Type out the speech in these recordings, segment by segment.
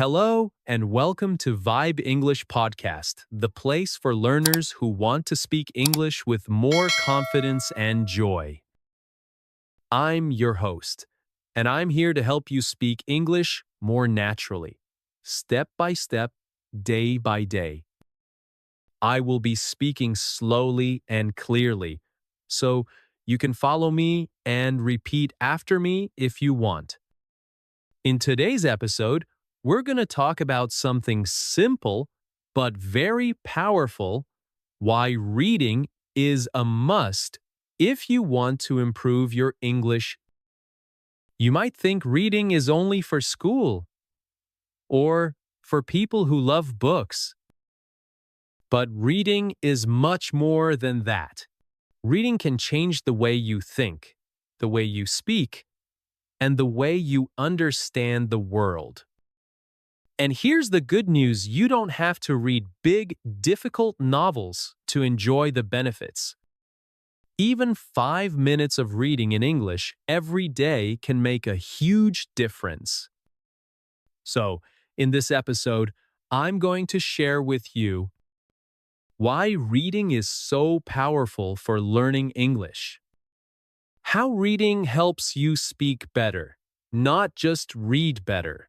Hello, and welcome to VibeEnglish Podcast, the place for learners who want to speak English with more confidence and joy. I'm your host, and I'm here to help you speak English more naturally, step by step, day by day. I will be speaking slowly and clearly, so you can follow me and repeat after me if you want. In today's episode, we're going to talk about something simple but very powerful: why reading is a must if you want to improve your English. You might think reading is only for school or for people who love books. But reading is much more than that. Reading can change the way you think, the way you speak, and the way you understand the world. And here's the good news: you don't have to read big, difficult novels to enjoy the benefits. Even 5 minutes of reading in English every day can make a huge difference. So, in this episode, I'm going to share with you why reading is so powerful for learning English. How reading helps you speak better, not just read better.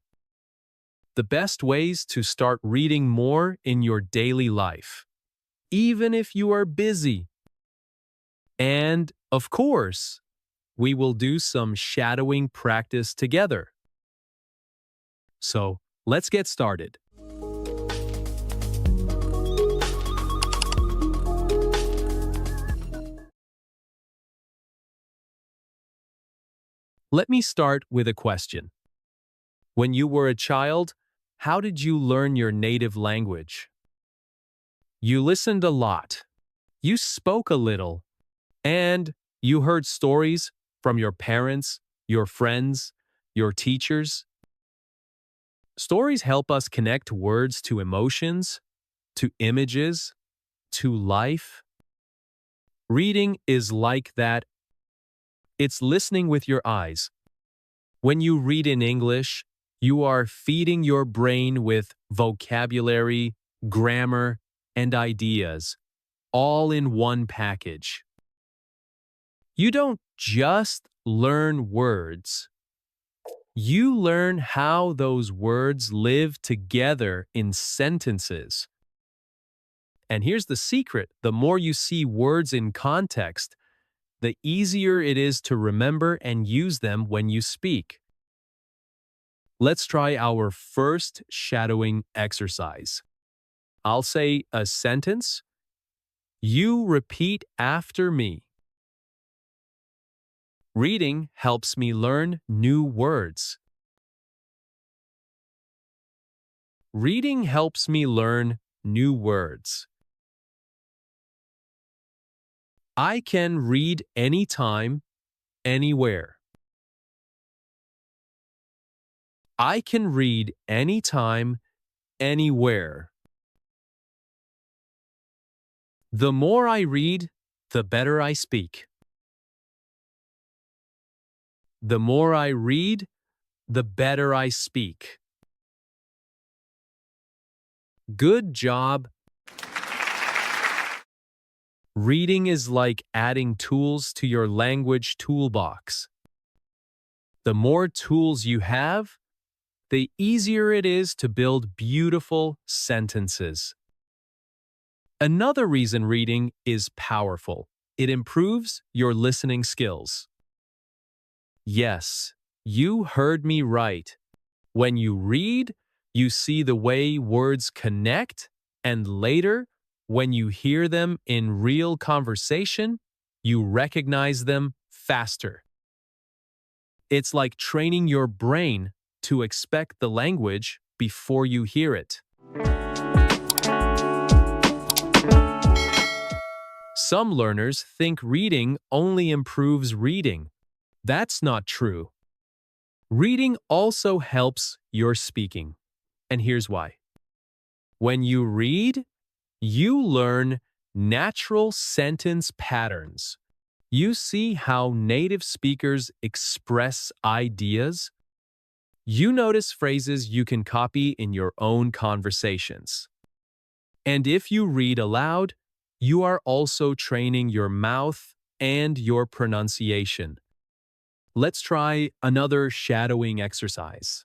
The best ways to start reading more in your daily life, even if you are busy. And, of course, we will do some shadowing practice together. So, let's get started. Let me start with a question. When you were a child, how did you learn your native language? You listened a lot, you spoke a little, and you heard stories from your parents, your friends, your teachers. Stories help us connect words to emotions, to images, to life. Reading is like that. It's listening with your eyes. When you read in English, you are feeding your brain with vocabulary, grammar, and ideas, all in one package. You don't just learn words. You learn how those words live together in sentences. And here's the secret: the more you see words in context, the easier it is to remember and use them when you speak. Let's try our first shadowing exercise. I'll say a sentence. You repeat after me. Reading helps me learn new words. Reading helps me learn new words. I can read anytime, anywhere. I can read anytime, anywhere. The more I read, the better I speak. The more I read, the better I speak. Good job. Reading is like adding tools to your language toolbox. The more tools you have, the easier it is to build beautiful sentences. Another reason reading is powerful: it improves your listening skills. Yes, you heard me right. When you read, you see the way words connect, and later, when you hear them in real conversation, you recognize them faster. It's like training your brain to expect the language before you hear it. Some learners think reading only improves reading. That's not true. Reading also helps your speaking. And here's why. When you read, you learn natural sentence patterns. You see how native speakers express ideas. You notice phrases you can copy in your own conversations. And if you read aloud, you are also training your mouth and your pronunciation. Let's try another shadowing exercise.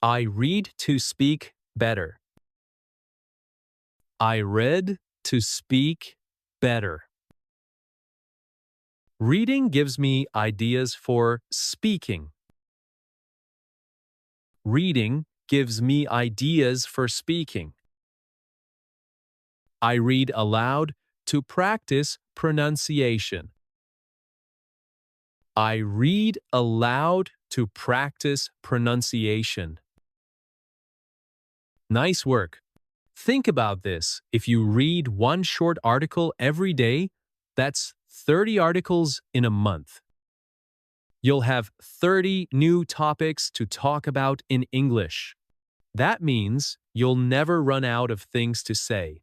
I read to speak better. I read to speak better. Reading gives me ideas for speaking. Reading gives me ideas for speaking. I read aloud to practice pronunciation. I read aloud to practice pronunciation. Nice work. Think about this. If you read one short article every day, that's 30 articles in a month. You'll have 30 new topics to talk about in English. That means you'll never run out of things to say.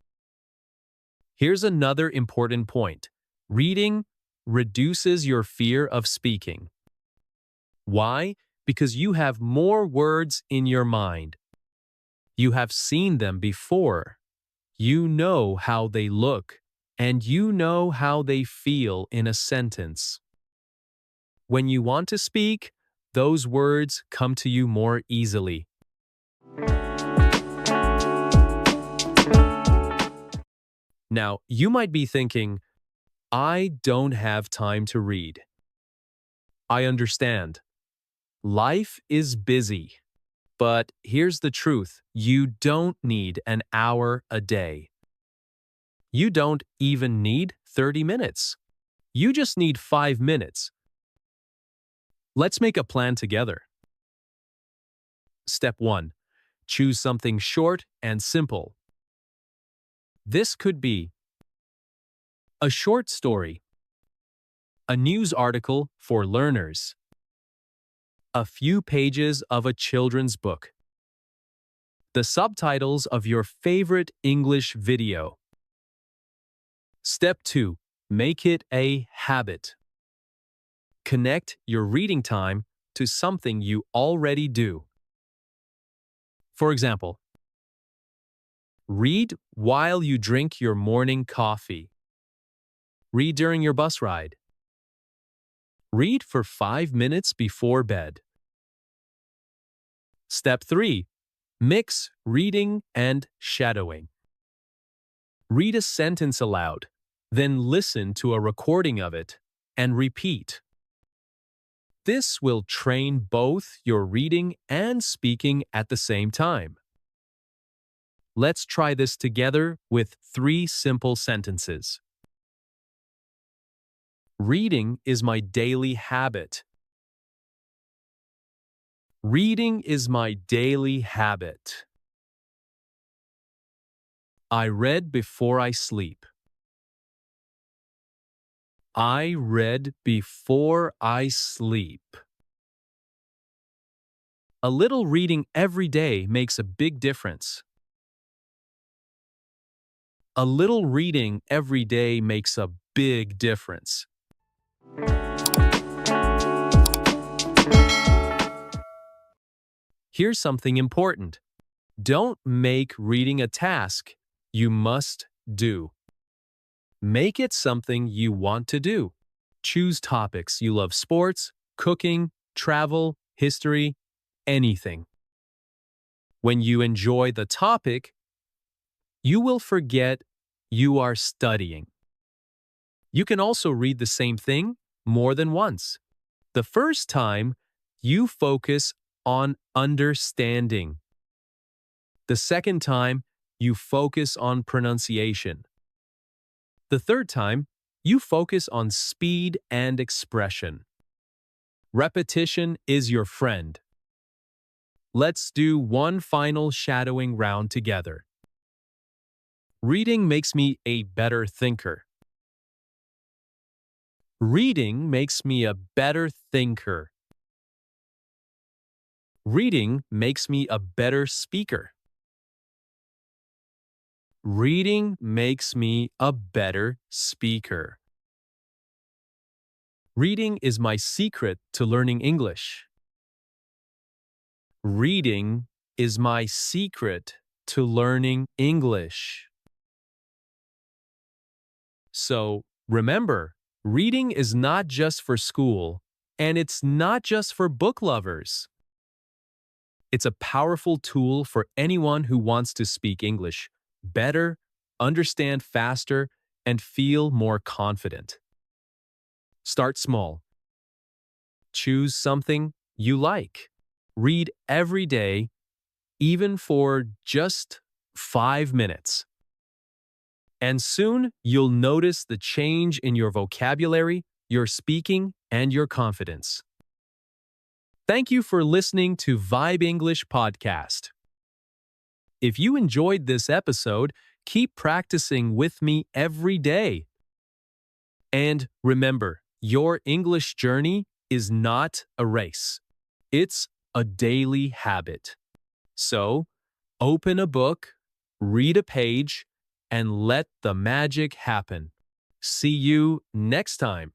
Here's another important point. Reading reduces your fear of speaking. Why? Because you have more words in your mind. You have seen them before. You know how they look, and you know how they feel in a sentence. When you want to speak, those words come to you more easily. Now, you might be thinking, I don't have time to read. I understand. Life is busy. But here's the truth. You don't need an hour a day. You don't even need 30 minutes. You just need 5 minutes. Let's make a plan together. Step 1. Choose something short and simple. This could be a short story, a news article for learners, a few pages of a children's book, the subtitles of your favorite English video. Step 2. Make it a habit. Connect your reading time to something you already do. For example, read while you drink your morning coffee. Read during your bus ride. Read for 5 minutes before bed. Step 3. Mix reading and shadowing. Read a sentence aloud, then listen to a recording of it and repeat. This will train both your reading and speaking at the same time. Let's try this together with 3 simple sentences. Reading is my daily habit. Reading is my daily habit. I read before I sleep. I read before I sleep. A little reading every day makes a big difference. A little reading every day makes a big difference. Here's something important. Don't make reading a task you must do. Make it something you want to do. Choose topics you love: sports, cooking, travel, history, anything. When you enjoy the topic, you will forget you are studying. You can also read the same thing more than once. The first time, you focus on understanding. The second time, you focus on pronunciation. The third time, you focus on speed and expression. Repetition is your friend. Let's do one final shadowing round together. Reading makes me a better thinker. Reading makes me a better thinker. Reading makes me a better speaker. Reading makes me a better speaker. Reading is my secret to learning English. Reading is my secret to learning English. So, remember, reading is not just for school, and it's not just for book lovers. It's a powerful tool for anyone who wants to speak English better, understand faster, and feel more confident. Start small. Choose something you like. Read every day, even for just 5 minutes. And soon you'll notice the change in your vocabulary, your speaking, and your confidence. Thank you for listening to Vibe English Podcast. If you enjoyed this episode, keep practicing with me every day. And remember, your English journey is not a race. It's a daily habit. So, open a book, read a page, and let the magic happen. See you next time.